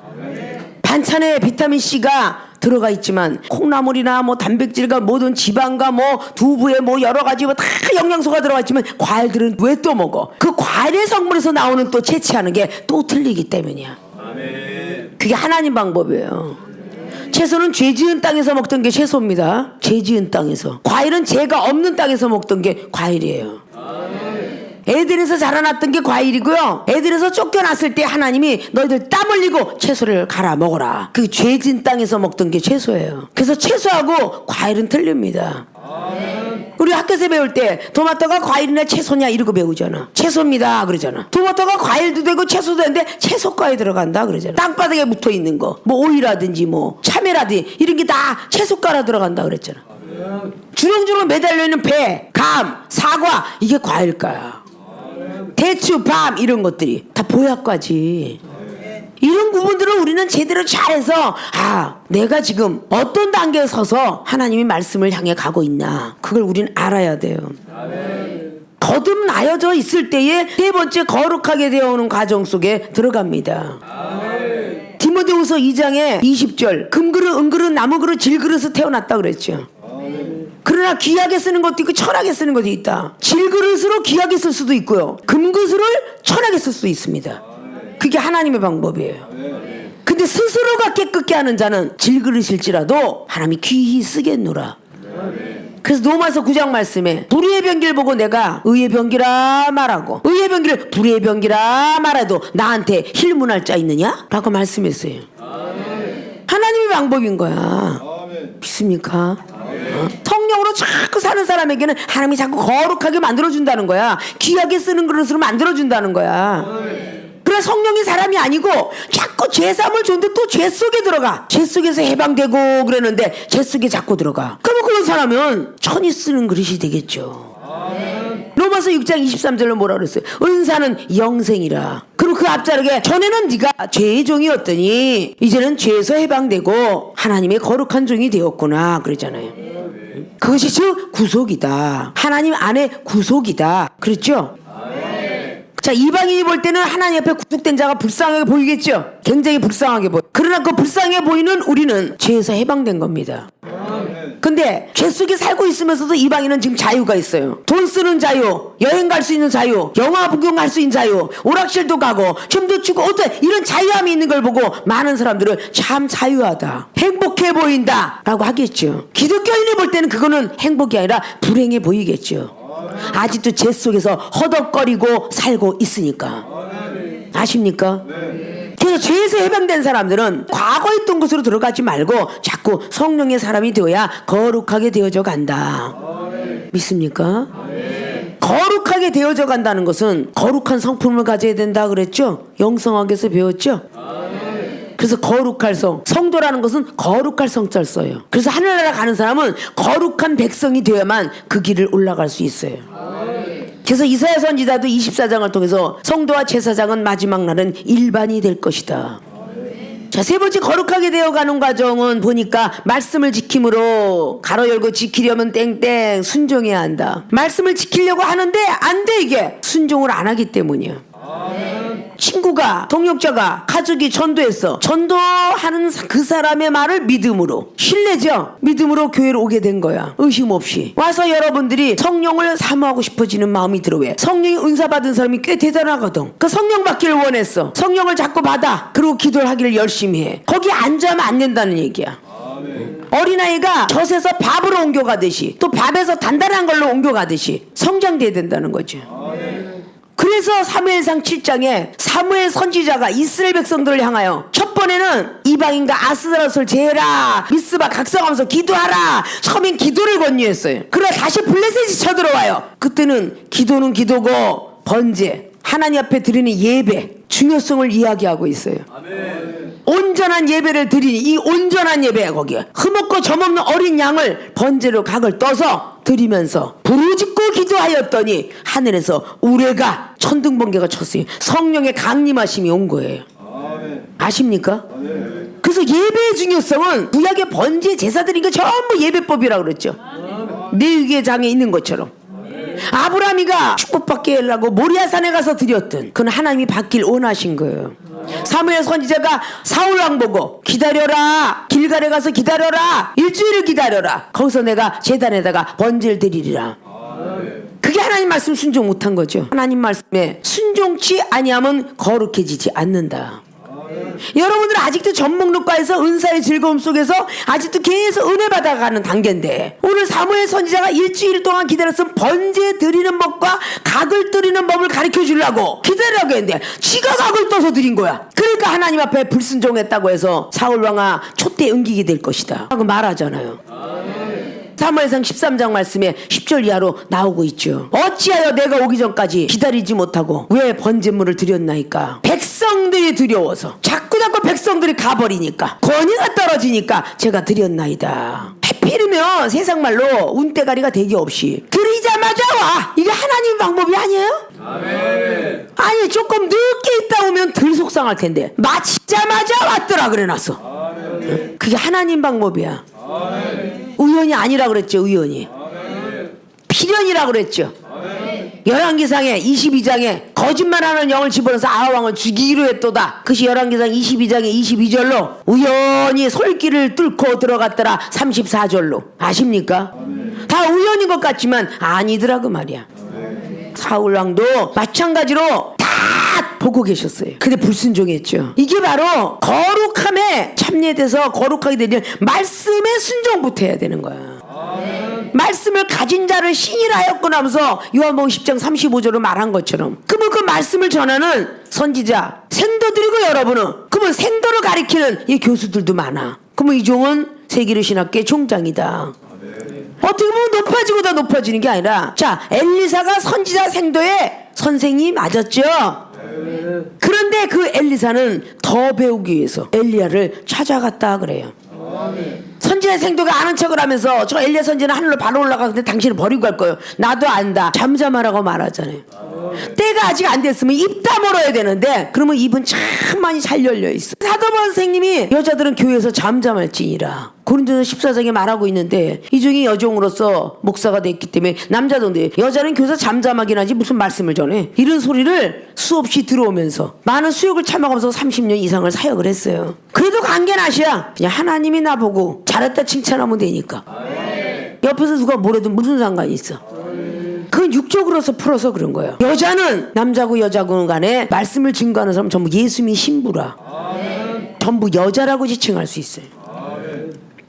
반찬에 비타민 C가 들어가 있지만 콩나물이나 뭐 단백질과 모든 지방과 뭐 두부에 뭐 여러 가지 뭐 다 영양소가 들어가 있지만 과일들은 왜 또 먹어? 그 과일의 성분에서 나오는 또 채취하는 게 또 틀리기 때문이야. 그게 하나님 방법이에요. 채소는 죄 지은 땅에서 먹던 게 채소입니다. 죄 지은 땅에서. 과일은 죄가 없는 땅에서 먹던 게 과일이에요. 에덴에서 자라났던 게 과일이고요. 에덴에서 쫓겨났을 때 하나님이 너희들 땀 흘리고 채소를 갈아 먹어라. 그 죄진 땅에서 먹던 게 채소예요. 그래서 채소하고 과일은 틀립니다. 우리 학교에서 배울 때 토마토가 과일이냐 채소냐 이러고 배우잖아. 채소입니다 그러잖아. 토마토가 과일도 되고 채소도 되는데 채소과에 들어간다 그러잖아. 땅바닥에 붙어있는 거 뭐 오이라든지 뭐 참외라든지 이런 게 다 채소과라 들어간다 그랬잖아. 주렁주렁 매달려 있는 배, 감, 사과 이게 과일과야. 대추, 밤 이런 것들이 다 보약과지. 이런 부분들을 우리는 제대로 잘해서 내가 지금 어떤 단계에 서서 하나님의 말씀을 향해 가고 있나 그걸 우리는 알아야 돼요. 거듭나여져 있을 때에 세 번째 거룩하게 되어오는 과정 속에 들어갑니다. 디모데후서 2장에 20절 금그릇, 은그릇, 나무그릇, 질그릇을 태어났다 그랬죠. 그러나 귀하게 쓰는 것도 있고 천하게 쓰는 것도 있다. 질그릇으로 귀하게 쓸 수도 있고요. 금그릇을 천하게 쓸 수도 있습니다. 그게 하나님의 방법이에요. 근데 스스로가 깨끗게 하는 자는 질그릇일지라도 하나님이 귀히 쓰겠노라. 그래서 로마서 9장 말씀에 불의의 병기를 보고 내가 의의 병기라 말하고 의의 병기를 불의의 병기라 말해도 나한테 힐문할 자 있느냐? 라고 말씀했어요. 하나님의 방법인 거야. 믿습니까? 성령으로 자꾸 사는 사람에게는 하나님이 자꾸 거룩하게 만들어준다는 거야. 귀하게 쓰는 그릇으로 만들어준다는 거야. 그래 성령이 사람이 아니고 자꾸 죄사함을 줬는데 또 죄 속에 들어가. 죄 속에서 해방되고 그러는데 죄 속에 자꾸 들어가. 그러면 그런 사람은 천이 쓰는 그릇이 되겠죠. 로마서 6장 23절로 뭐라 그랬어요? 은사는 영생이라. 그리고 그 앞자락에 전에는 네가 죄의 종이었더니 이제는 죄에서 해방되고 하나님의 거룩한 종이 되었구나 그랬잖아요. 그것이 즉 구속이다. 하나님 안에 구속이다. 그렇죠? 자, 이방인이 볼 때는 하나님 앞에 구속된 자가 불쌍하게 보이겠죠? 굉장히 불쌍하게 보여. 그러나 그 불쌍해 보이는 우리는 죄에서 해방된 겁니다. 근데 죄 속에 살고 있으면서도 이방인은 지금 자유가 있어요. 돈 쓰는 자유, 여행 갈 수 있는 자유, 영화 구경할 수 있는 자유, 오락실도 가고 춤도 추고 어떤 이런 자유함이 있는 걸 보고 많은 사람들은 참 자유하다, 행복해 보인다 라고 하겠죠. 기독교인이 볼 때는 그거는 행복이 아니라 불행해 보이겠죠. 아직도 죄 속에서 허덕거리고 살고 있으니까. 아십니까? 그래서 죄에서 해방된 사람들은 과거에 있던 곳으로 들어가지 말고 자꾸 성령의 사람이 되어야 거룩하게 되어져 간다. 믿습니까? 거룩하게 되어져 간다는 것은 거룩한 성품을 가져야 된다 그랬죠? 영성학에서 배웠죠? 그래서 거룩할 성, 성도라는 것은 거룩할 성자를 써요. 그래서 하늘나라 가는 사람은 거룩한 백성이 되어야만 그 길을 올라갈 수 있어요. 그래서 이사야 선지자도 24장을 통해서 성도와 제사장은 마지막 날은 일반이 될 것이다. 자, 세 번째 거룩하게 되어가는 과정은 보니까 말씀을 지킴으로 가로 열고 지키려면 땡땡 순종해야 한다. 말씀을 지키려고 하는데 안 돼. 이게 순종을 안 하기 때문이야. 친구가, 동역자가, 가족이 전도했어. 전도하는 그 사람의 말을 믿음으로, 신뢰죠? 믿음으로 교회로 오게 된 거야. 의심 없이 와서 여러분들이 성령을 사모하고 싶어지는 마음이 들어. 왜? 성령이 은사 받은 사람이 꽤 대단하거든. 그 성령 받기를 원했어. 성령을 자꾸 받아. 그리고 기도를 하기를 열심히 해. 거기 앉아면 안 된다는 얘기야. 어린아이가 젖에서 밥으로 옮겨가듯이, 또 밥에서 단단한 걸로 옮겨가듯이 성장돼야 된다는 거죠. 그래서 사무엘상 7장에 사무엘 선지자가 이스라엘 백성들을 향하여 첫 번에는 이방인과 아스다롯을 제해라, 미스바 각성하면서 기도하라. 처음엔 기도를 권유했어요. 그러나 다시 블레셋이 쳐들어와요. 그때는 기도는 기도고 번제, 하나님 앞에 드리는 예배 중요성을 이야기하고 있어요. 온전한 예배를 드리니 이 온전한 예배야. 거기에 흠없고 점없는 어린 양을 번제로 각을 떠서 드리면서 부르짖고 기도하였더니 하늘에서 우레가 천둥번개가 쳤어요. 성령의 강림하심이 온 거예요. 아십니까? 그래서 예배의 중요성은 구약의 번제 제사드린 거 전부 예배법이라고 그랬죠. 레위기의 장에 있는 것처럼. 아브라함이가 축복받게 하려고 모리아산에 가서 드렸던 그건 하나님이 받길 원하신 거예요. 사무엘 선지자가 사울 왕 보고 기다려라, 길갈에 가서 기다려라, 일주일을 기다려라, 거기서 내가 제단에다가 번제를 드리리라. 그게 하나님 말씀 순종 못한 거죠. 하나님 말씀에 순종치 아니하면 거룩해지지 않는다. 여러분들 아직도 전목록과에서 은사의 즐거움 속에서 아직도 계속 은혜 받아가는 단계인데, 오늘 사무엘 선지자가 일주일 동안 기다려서 번제 드리는 법과 각을 드리는 법을 가르쳐 주려고 기다리라고 했는데 지가 각을 떠서 드린 거야. 그러니까 하나님 앞에 불순종했다고 해서 사울 왕아 촛대 응기게 될 것이다 하고 말하잖아요. 사무엘상 13장 말씀에 10절 이하로 나오고 있죠. 어찌하여 내가 오기 전까지 기다리지 못하고 왜 번제물을 드렸나이까? 백성들이 두려워서 자꾸 백성들이 가버리니까, 권위가 떨어지니까 제가 드렸나이다. 하필이면 세상 말로 운대가리가 대기 없이 드리자마자 와. 이게 하나님 방법이 아니에요? 아멘. 아니 조금 늦게 있다 오면 덜 속상할 텐데 마치자마자 왔더라 그래놨어. 아멘. 그게 하나님 방법이야. 아멘. 우연이 아니라 그랬죠. 우연이. 아멘. 필연이라 그랬죠. 열왕기상에 22장에 거짓말하는 영을 집어넣어서 아하왕을 죽이기로 했도다. 그것이 열왕기상 22장의 22절로 우연히 솔길을 뚫고 들어갔더라 34절로. 아십니까? 다 우연인 것 같지만 아니더라 그 말이야. 사울왕도 마찬가지로 다 보고 계셨어요. 근데 불순종했죠. 이게 바로 거룩함에 참여돼서 거룩하게 되는 말씀에 순종부터 해야 되는 거야. 말씀을 가진 자를 신이라 하였구나 하면서 요한복음 10장 35절로 말한 것처럼, 그러면 그 말씀을 전하는 선지자 생도들이고 여러분은 그러면 생도를 가리키는 이 교수들도 많아. 그러면 이 종은 세기르 신학교의 종장이다. 어떻게 보면 높아지고 더 높아지는 게 아니라, 자 엘리사가 선지자 생도의 선생이 맞았죠. 그런데 그 엘리사는 더 배우기 위해서 엘리야를 찾아갔다 그래요. 선지자 생도가 아는 척을 하면서 저 엘리야 선지자는 하늘로 바로 올라가는데 당신을 버리고 갈 거예요. 나도 안다. 잠잠하라고 말하잖아요. 때가 아직 안 됐으면 입 다물어야 되는데 그러면 입은 참 많이 잘 열려 있어. 사도바울 선생님이 여자들은 교회에서 잠잠할지니라 고린도서 14장에 말하고 있는데, 이 중에 여종으로서 목사가 됐기 때문에 남자던데 여자는 교회에서 잠잠하긴 하지 무슨 말씀을 전해. 이런 소리를 수없이 들어오면서 많은 수욕을 참아가면서 30년 이상을 사역을 했어요. 그래도 관계는 아시야. 그냥 하나님이 나보고 잘했다 칭찬하면 되니까. 옆에서 누가 뭐래도 무슨 상관이 있어. 그건 육적으로서 풀어서 그런 거예요. 여자는 남자고 여자고 간에 말씀을 증거하는 사람 전부 예수님이 신부라. 전부 여자라고 지칭할 수 있어요.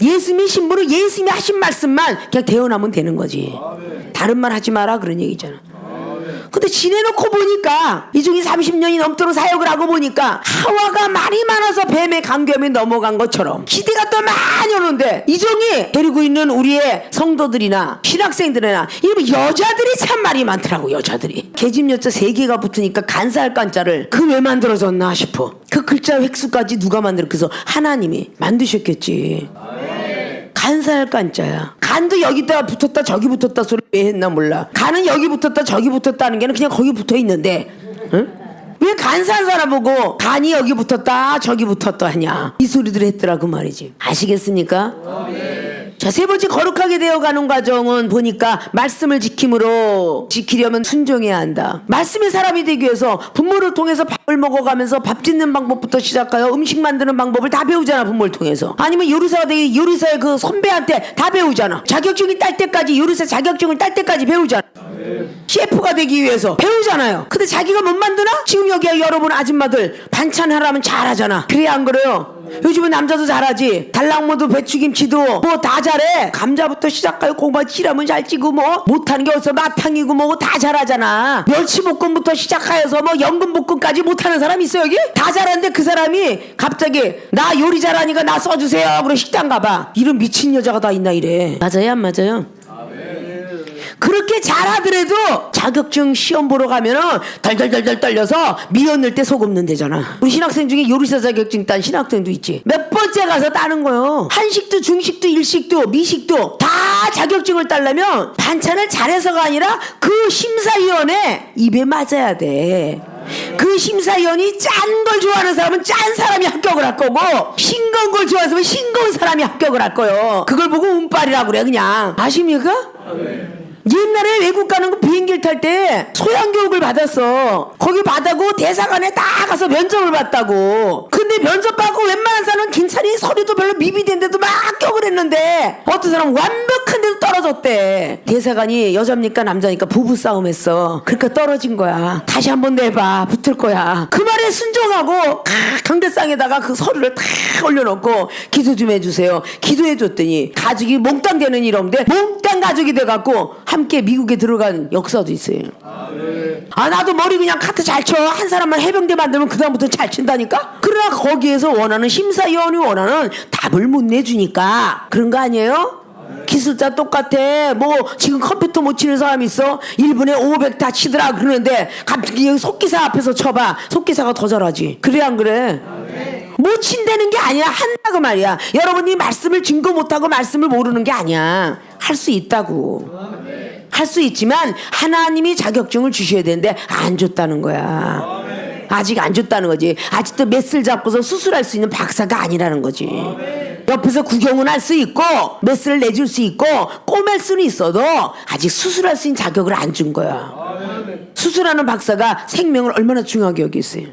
예수님이 신부는 예수님이 하신 말씀만 그냥 대언하면 되는 거지. 다른 말 하지 마라 그런 얘기잖아. 근데 지내놓고 보니까 이 중에 30년이 넘도록 사역을 하고 보니까 하와가 말이 많아서 뱀의 감염에 넘어간 것처럼 기대가 또 많이 오는데, 이 종이 데리고 있는 우리의 성도들이나 신학생들이나 이런 여자들이 참 말이 많더라고. 여자들이 계집 여자 3개가 붙으니까 간사할 간자를 그 왜 만들어졌나 싶어. 그 글자 획수까지 누가 만들었어? 그래서 하나님이 만드셨겠지. 간사할 간자야. 간도 여기다 붙었다 저기 붙었다 소리 왜 했나 몰라. 간은 여기 붙었다 저기 붙었다 하는 게는 그냥 거기 붙어 있는데, 응? 왜 간사한 사람 보고 간이 여기 붙었다 저기 붙었다 하냐 이 소리들 했더라 그 말이지. 아시겠습니까? 자, 3번째 거룩하게 되어가는 과정은 보니까 말씀을 지키려면 순종해야 한다. 말씀의 사람이 되기 위해서 부모를 통해서 밥을 먹어가면서 밥 짓는 방법부터 시작하여 음식 만드는 방법을 다 배우잖아. 부모를 통해서. 아니면 요리사가 되기 요리사의 그 선배한테 다 배우잖아. 자격증이 딸 때까지, 요리사 자격증을 딸 때까지 배우잖아. 셰프가 되기 위해서 배우잖아요. 근데 자기가 못 만드나? 지금 여기 여러분 아줌마들 반찬 하라면 잘하잖아. 그래야 안 그래요? 요즘은 남자도 잘하지. 달랑모도 배추김치도 뭐 다 잘해. 감자부터 시작하여 고구마 찌라면 잘 찌고 뭐 못하는 게 어디서 마탕이고 뭐고 다 잘하잖아. 멸치볶음부터 시작하여서 뭐 연근볶음까지 못하는 사람 있어 여기? 다 잘하는데 그 사람이 갑자기 나 요리 잘하니까 나 써주세요 그러고 식당 가봐. 이런 미친 여자가 다 있나 이래. 맞아요 안 맞아요? 그렇게 잘하더라도 자격증 시험 보러 가면은 덜덜덜덜 떨려서 미연을 때 소금 넣는다잖아. 우리 신학생 중에 요리사 자격증 딴 신학생도 있지. 몇 번째 가서 따는 거요. 한식도 중식도 일식도 미식도 다 자격증을 따려면 반찬을 잘해서가 아니라 그 심사위원회 입에 맞아야 돼. 그 심사위원이 짠 걸 좋아하는 사람은 짠 사람이 합격을 할 거고, 싱거운 걸 좋아하는 사람은 싱거운 사람이 합격을 할 거요. 그걸 보고 운빨이라고 그래 그냥. 아십니까? 옛날에 외국 가는 거 비행기를 탈 때 소양 교육을 받았어. 거기 받아고 대사관에 딱 가서 면접을 봤다고. 근데 면접 받고 웬만한 사람은 괜찮이 서류도 별로 미비된데도 막 합격을 했는데 어떤 사람은 완벽한데도 떨어졌대. 대사관이 여자입니까 남자니까 부부싸움 했어. 그러니까 떨어진 거야. 다시 한번 내봐, 붙을 거야. 그 말에 순종하고 강대상에다가 그 서류를 탁 올려놓고 기도 좀 해주세요. 기도해줬더니 가족이 몽땅 되는 일인데 몽땅 가족이 돼갖고 함께 미국에 들어간 역사도 있어요. 아, 나도 머리 그냥 카트 잘 쳐. 한 사람만 해병대 만들면 그 다음부터 잘 친다니까. 그러나 거기에서 원하는 심사위원이 원하는 답을 못 내주니까 그런 거 아니에요? 기술자 똑같아. 뭐 지금 컴퓨터 못 치는 사람 있어? 1분에 500 다 치더라 그러는데 갑자기 여기 속기사 앞에서 쳐봐. 속기사가 더 잘하지. 그래 안 그래? 못 친다는 게 아니야. 한다고 말이야. 여러분이 말씀을 증거 못하고 말씀을 모르는 게 아니야. 할 수 있다고. 할 수 있지만 하나님이 자격증을 주셔야 되는데 안 줬다는 거야. 아직 안 줬다는 거지. 아직도 메스를 잡고서 수술할 수 있는 박사가 아니라는 거지. 옆에서 구경은 할 수 있고 메스를 내줄 수 있고 꼬맬 수는 있어도 아직 수술할 수 있는 자격을 안 준 거야. 수술하는 박사가 생명을 얼마나 중요하게 여기겠어요.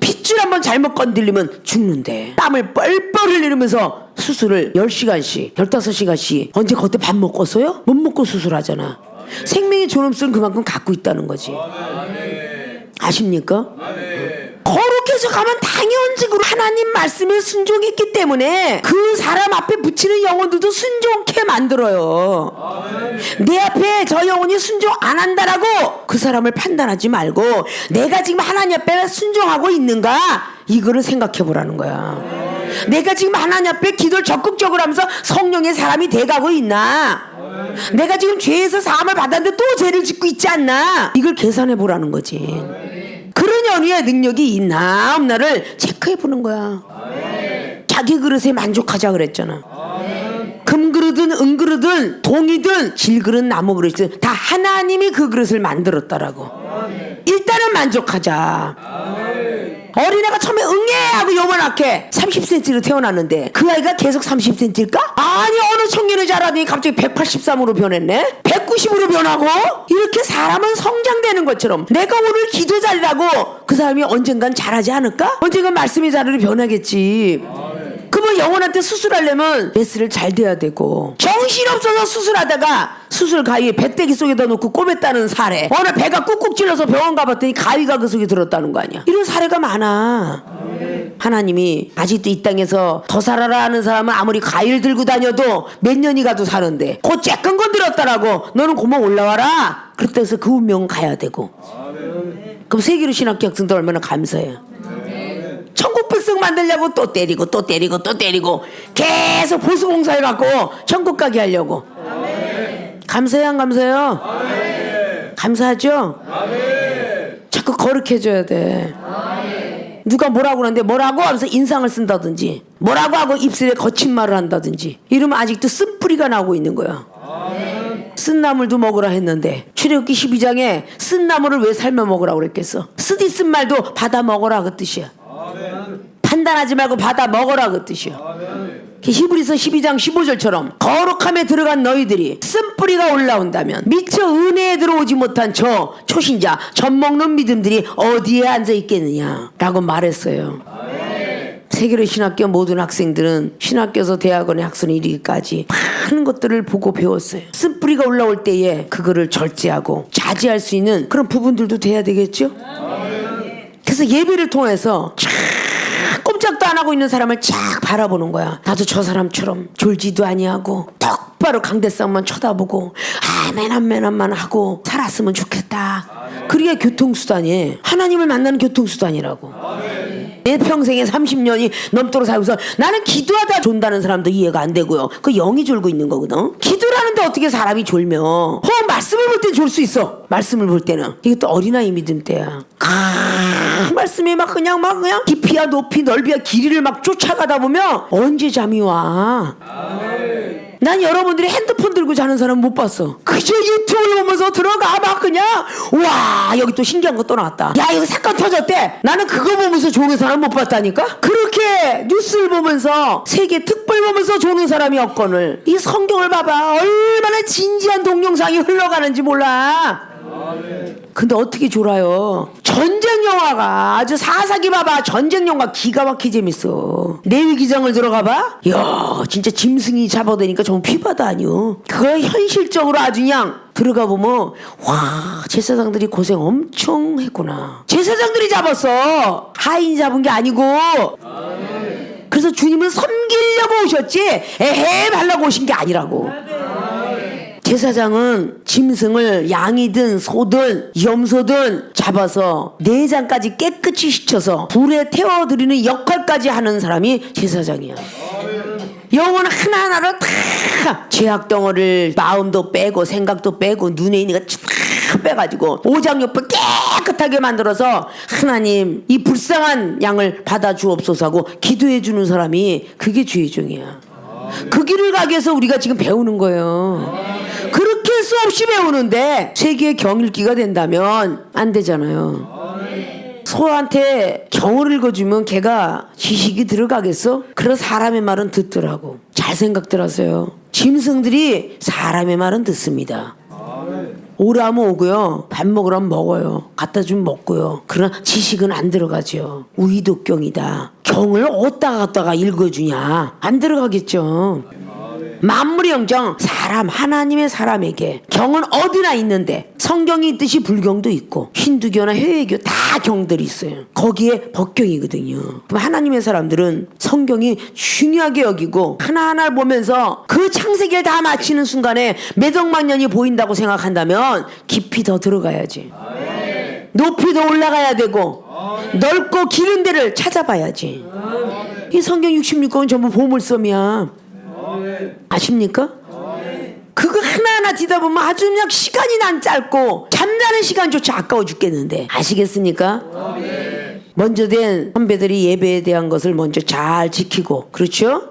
핏줄 한번 잘못 건드리면 죽는데 땀을 뻘뻘 흘리면서 수술을 10시간씩 15시간씩 언제 그때 밥 먹었어요? 못 먹고 수술하잖아. 생명의 존엄성은 그만큼 갖고 있다는 거지. 아십니까? 거룩해서 가면 당연적으로 하나님 말씀에 순종했기 때문에 그 사람 앞에 붙이는 영혼들도 순종케 만들어요. 내 앞에 저 영혼이 순종 안 한다라고 그 사람을 판단하지 말고 내가 지금 하나님 앞에 순종하고 있는가 이거를 생각해 보라는 거야. 내가 지금 하나님 앞에 기도를 적극적으로 하면서 성령의 사람이 돼가고 있나? 내가 지금 죄에서 사함을 받았는데 또 죄를 짓고 있지 않나? 이걸 계산해 보라는 거지. 그런 연위의 능력이 있나 없나를 체크해 보는 거야. 자기 그릇에 만족하자 그랬잖아. 금그릇은 은그릇은 동이든 질그릇 나무그릇이든 다 하나님이 그 그릇을 만들었다라고. 일단은 만족하자. 어린애가 처음에 응애 하고 요만하게 30cm로 태어났는데 그 아이가 계속 30cm일까? 아니 어느 청년이 자라더니 갑자기 183으로 변했네. 190으로 변하고. 이렇게 사람은 성장되는 것처럼 내가 오늘 기도 잘하고 그 사람이 언젠간 잘하지 않을까? 언젠간 말씀의 자리로 변하겠지. 그러면 영혼한테 수술하려면 메스를 잘 돼야 되고 정신없어서 수술하다가 수술 가위 배때기 속에다 놓고 꼬맸다는 사례. 어느 배가 꾹꾹 찔러서 병원 가봤더니 가위가 그 속에 들었다는 거 아니야. 이런 사례가 많아. 하나님이 아직도 이 땅에서 더 살아라 하는 사람은 아무리 가위를 들고 다녀도 몇 년이 가도 사는데 곧 쬐끔 건드렸다라고 너는 고만 올라와라. 그렇다 해서 그 운명은 가야 되고. 그럼 세계로 신학교학생도 얼마나 감사해요. 천국 백성 만들려고 또 때리고 또 때리고 또 때리고 계속 보수공사해갖고 천국 가게 하려고. 감사해요 안 감사해요? 감사하죠? 자꾸 거룩해져야 돼. 누가 뭐라고 하는데 뭐라고 하면서 인상을 쓴다든지 뭐라고 하고 입술에 거친 말을 한다든지 이러면 아직도 쓴뿌리가 나오고 있는 거야. 쓴 나물도 먹으라 했는데 출애굽기 12장에 쓴 나물을 왜 삶아 먹으라고 그랬겠어? 쓰디 쓴 말도 받아 먹어라 그 뜻이야. 판단하지 말고 받아 먹어라 그 뜻이야. 히브리서 12장 15절처럼 거룩함에 들어간 너희들이 쓴뿌리가 올라온다면 미처 은혜에 들어오지 못한 저 초신자 젖먹는 믿음들이 어디에 앉아있겠느냐 라고 말했어요. 세계로 신학교 모든 학생들은 신학교에서 대학원에 학생에 이르기까지 많은 것들을 보고 배웠어요. 쓴뿌리가 올라올 때에 그거를 절제하고 자제할 수 있는 그런 부분들도 돼야 되겠죠. 그래서 예배를 통해서 꼼짝도 안 하고 있는 사람을 쫙 바라보는 거야. 나도 저 사람처럼 졸지도 아니하고 똑바로 강대상만 쳐다보고 아멘 아멘 아멘 하고 살았으면 좋겠다. 그게 교통수단이에요. 하나님을 만나는 교통수단이라고. 내 평생에 30년이 넘도록 살고서 나는 기도하다 존다는 사람도 이해가 안 되고요. 그 영이 졸고 있는 거거든. 기도를 하는데 어떻게 사람이 졸며? 말씀을 볼 땐 졸 수 있어. 말씀을 볼 때는. 이것도 어린아이 믿음 때야. 말씀이 막 그냥 깊이야 높이 넓이야 길이를 막 쫓아가다 보면 언제 잠이 와? 난 여러분들이 핸드폰 들고 자는 사람 못 봤어. 그저 유튜브를 보면서 들어가 막 그냥 와 여기 또 신기한 거 또 나왔다. 야 이거 사건 터졌대. 나는 그거 보면서 조는 사람 못 봤다니까. 그렇게 뉴스를 보면서 세계 특별 보면서 조는 사람이 없거늘. 이 성경을 봐봐. 얼마나 진지한 동영상이 흘러가는지 몰라. 근데 어떻게 졸아요? 전쟁 영화가 아주 사사기 봐봐. 전쟁 영화 기가 막히게 재밌어. 내위기장을 들어가봐. 이야 진짜 짐승이 잡아대니까 정말 피바다 아니요. 그걸 현실적으로 아주 그냥 들어가 보면 와 제사장들이 고생 엄청 했구나. 제사장들이 잡았어. 하인이 잡은 게 아니고. 그래서 주님은 섬기려고 오셨지 에헤 하려고 오신 게 아니라고. 제사장은 짐승을 양이든 소든 염소든 잡아서 내장까지 깨끗이 씻혀서 불에 태워드리는 역할까지 하는 사람이 제사장이야. 영혼 하나하나를 다 죄악덩어리를 마음도 빼고 생각도 빼고 눈에 있는 거 다 빼가지고 오장육부 깨끗하게 만들어서 하나님 이 불쌍한 양을 받아 주옵소서 하고 기도해 주는 사람이 그게 주의 종이야. 그 길을 가기 위해서 우리가 지금 배우는 거예요. 그렇게 수없이 배우는데 세계의 경읽기가 된다면 안 되잖아요. 소한테 경을 읽어주면 걔가 지식이 들어가겠어? 그래서 사람의 말은 듣더라고. 잘 생각들 하세요. 짐승들이 사람의 말은 듣습니다. 오라면 오고요. 밥 먹으라면 먹어요. 갖다 주면 먹고요. 그러나 지식은 안 들어가죠. 우이독경이다. 경을 어디다가 갖다가 읽어주냐? 안 들어가겠죠. 만물의 영정 사람 하나님의 사람에게 경은 어디나 있는데 성경이 있듯이 불경도 있고 힌두교나 해외교 다 경들이 있어요. 거기에 법경이거든요. 그럼 하나님의 사람들은 성경이 중요하게 여기고 하나하나를 보면서 그 창세기를 다 마치는 순간에 몇 억만 년이 보인다고 생각한다면 깊이 더 들어가야지. 높이 더 올라가야 되고 넓고 기른 데를 찾아봐야지. 이 성경 66권은 전부 보물섬이야. 아십니까? 그거 하나하나 뒤다 보면 아주 그냥 시간이 난 짧고 잠자는 시간조차 아까워 죽겠는데 아시겠습니까? 먼저 된 선배들이 예배에 대한 것을 먼저 잘 지키고 그렇죠?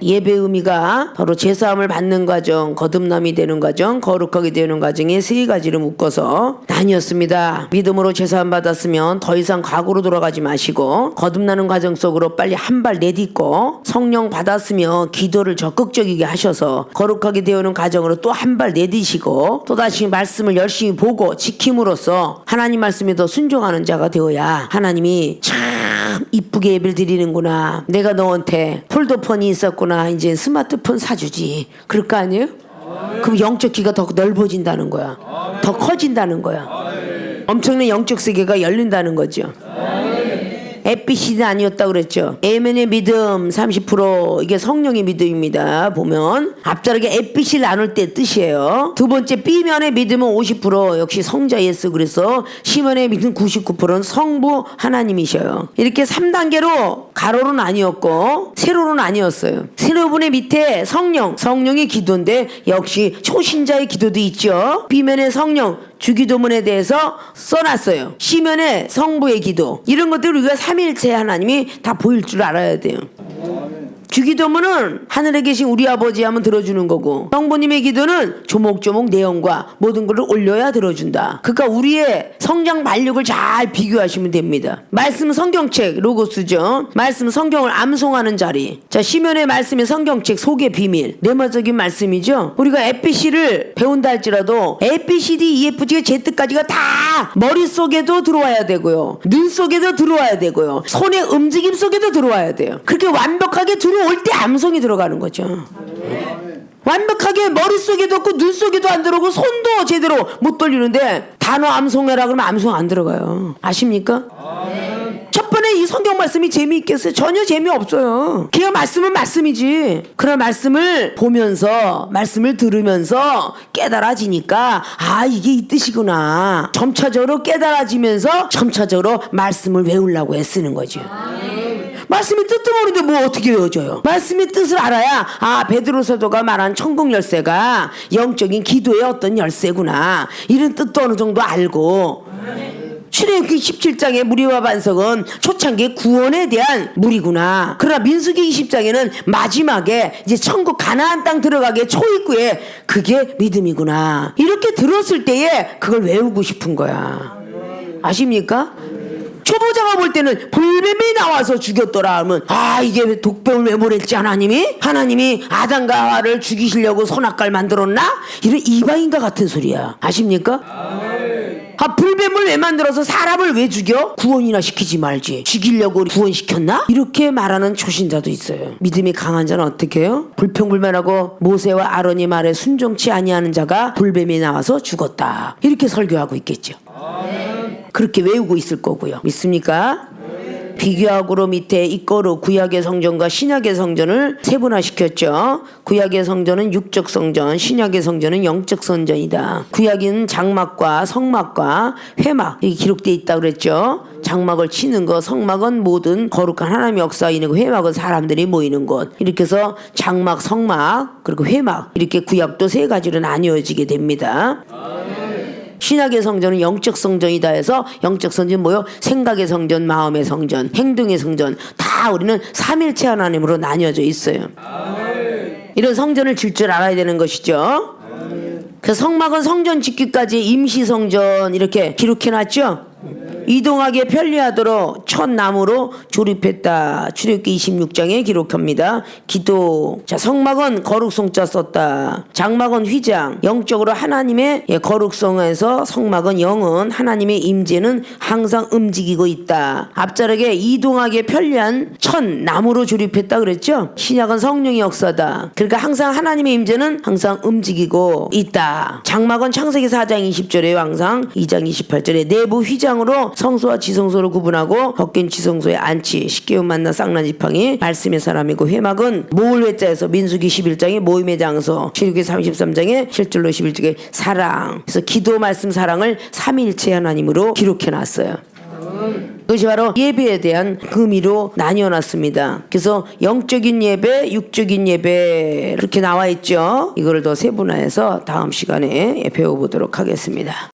예배 의미가 바로 제사함을 받는 과정, 거듭남이 되는 과정, 거룩하게 되는 과정에 세 가지를 묶어서 나뉘었습니다. 믿음으로 제사함 받았으면 더 이상 과거로 돌아가지 마시고 거듭나는 과정 속으로 빨리 한 발 내딛고 성령 받았으면 기도를 적극적이게 하셔서 거룩하게 되는 과정으로 또 한 발 내딛으시고 또다시 말씀을 열심히 보고 지킴으로써 하나님 말씀에 더 순종하는 자가 되어야 하나님이 참 이쁘게 예배를 드리는구나. 내가 너한테 폴더폰이 있었구나. 이제 스마트폰 사주지. 그럴 거 아니에요? 그럼 영적 귀가 더 넓어진다는 거야. 더 커진다는 거야. 엄청난 영적 세계가 열린다는 거죠. 에피시드 아니었다고 그랬죠. 에멘의 믿음 30% 이게 성령의 믿음입니다. 보면 앞자락에 에피시를 나눌 때 뜻이에요. 두 번째 B면의 믿음은 50% 역시 성자 예수 그래서 C면의 믿음 99%는 성부 하나님이셔요. 이렇게 3단계로 가로는 아니었고 세로는 아니었어요. 세로분의 밑에 성령의 기도인데 역시 초신자의 기도도 있죠. B면의 성령 주기도문에 대해서 써놨어요. C면에 성부의 기도 이런 것들을 우리가 삼일체 하나님이 다 보일 줄 알아야 돼요. 주기도문은 하늘에 계신 우리 아버지 하면 들어주는 거고 성부님의 기도는 조목조목 내용과 모든 것을 올려야 들어준다. 그러니까 우리의 성장 발육을 잘 비교하시면 됩니다. 말씀은 성경책 로고스죠. 말씀은 성경을 암송하는 자리. 자 시면의 말씀의 성경책 속의 비밀 레마적인 말씀이죠. 우리가 ABC를 배운다 할지라도 ABCD EFG Z까지가 다 머릿속에도 들어와야 되고요. 눈 속에도 들어와야 되고요. 손의 움직임 속에도 들어와야 돼요. 그렇게 완벽하게 들어올 때 암송이 들어가는 거죠. 완벽하게 머릿속에도 없고 눈 속에도 안 들어오고 손도 제대로 못 돌리는데 단어 암송해라 그러면 암송 안 들어가요. 아십니까? 첫 번에 이 이 성경 말씀이 재미있겠어요? 전혀 재미없어요. 그냥 말씀은 말씀이지. 그런 말씀을 보면서 말씀을 들으면서 깨달아지니까 아 이게 이 뜻이구나. 점차적으로 깨달아지면서 점차적으로 말씀을 외우려고 애쓰는 거죠. 말씀의 뜻도 모르는데 뭐 어떻게 외워져요? 말씀의 뜻을 알아야 아 베드로 사도가 말한 천국 열쇠가 영적인 기도의 어떤 열쇠구나 이런 뜻도 어느 정도 알고 출애굽기 17장의 무리와 반석은 초창기 구원에 대한 무리구나. 그러나 민수기 20장에는 마지막에 이제 천국 가나안 땅 들어가게 초입구에 그게 믿음이구나. 이렇게 들었을 때에 그걸 외우고 싶은 거야. 아십니까? 초보자가 볼 때는 불뱀이 나와서 죽였더라 하면 아 이게 독뱀을 왜 보냈지 하나님이 아담과 하와를 죽이시려고 선악과를 만들었나? 이런 이방인과 같은 소리야. 아십니까? 아 불뱀을 왜 만들어서 사람을 왜 죽여? 구원이나 시키지 말지. 죽이려고 구원시켰나? 이렇게 말하는 초신자도 있어요. 믿음이 강한 자는 어떻게 해요? 불평불만하고 모세와 아론이 말에 순종치 아니하는 자가 불뱀이 나와서 죽었다. 이렇게 설교하고 있겠죠. 그렇게 외우고 있을 거고요. 믿습니까? 비교학으로 밑에 이거로 구약의 성전과 신약의 성전을 세분화시켰죠. 구약의 성전은 육적 성전, 신약의 성전은 영적 성전이다. 구약은 장막과 성막과 회막 이게 기록되어 있다고 그랬죠. 장막을 치는 것, 성막은 모든 거룩한 하나님의 역사가 있는 것, 회막은 사람들이 모이는 곳. 이렇게 해서 장막, 성막, 그리고 회막 이렇게 구약도 세 가지로 나뉘어지게 됩니다. 신약의 성전은 영적 성전이다 해서 영적 성전 뭐요? 생각의 성전, 마음의 성전, 행동의 성전 다 우리는 삼일체 하나님으로 나뉘어져 있어요. 이런 성전을 질 줄 알아야 되는 것이죠. 그래서 성막은 성전 짓기까지 임시 성전 이렇게 기록해놨죠. 이동하기에 편리하도록 첫 나무로 조립했다. 출애굽기 26장에 기록합니다. 기도. 자, 성막은 거룩성자 썼다. 장막은 휘장. 영적으로 하나님의 거룩성에서 성막은 영은 하나님의 임재는 항상 움직이고 있다. 앞자락에 이동하기에 편리한 첫 나무로 조립했다 그랬죠. 신약은 성령의 역사다. 그러니까 항상 하나님의 임재는 항상 움직이고 있다. 장막은 창세기 4장 20절에 항상 2장 28절에 내부 휘장으로 성소와 지성소를 구분하고 벗긴 지성소의 안치 십계명 만나 쌍난 지팡이 말씀의 사람이고 회막은 모을 회자에서 민수기 11장의 모임의 장소 출애굽기 33장의 실절로 11장의 사랑. 그래서 기도 말씀 사랑을 삼위일체 하나님으로 기록해놨어요. 그것이 바로 예배에 대한 의미로 나뉘어놨습니다. 그래서 영적인 예배, 육적인 예배 이렇게 나와 있죠. 이거를 더 세분화해서 다음 시간에 배워보도록 하겠습니다.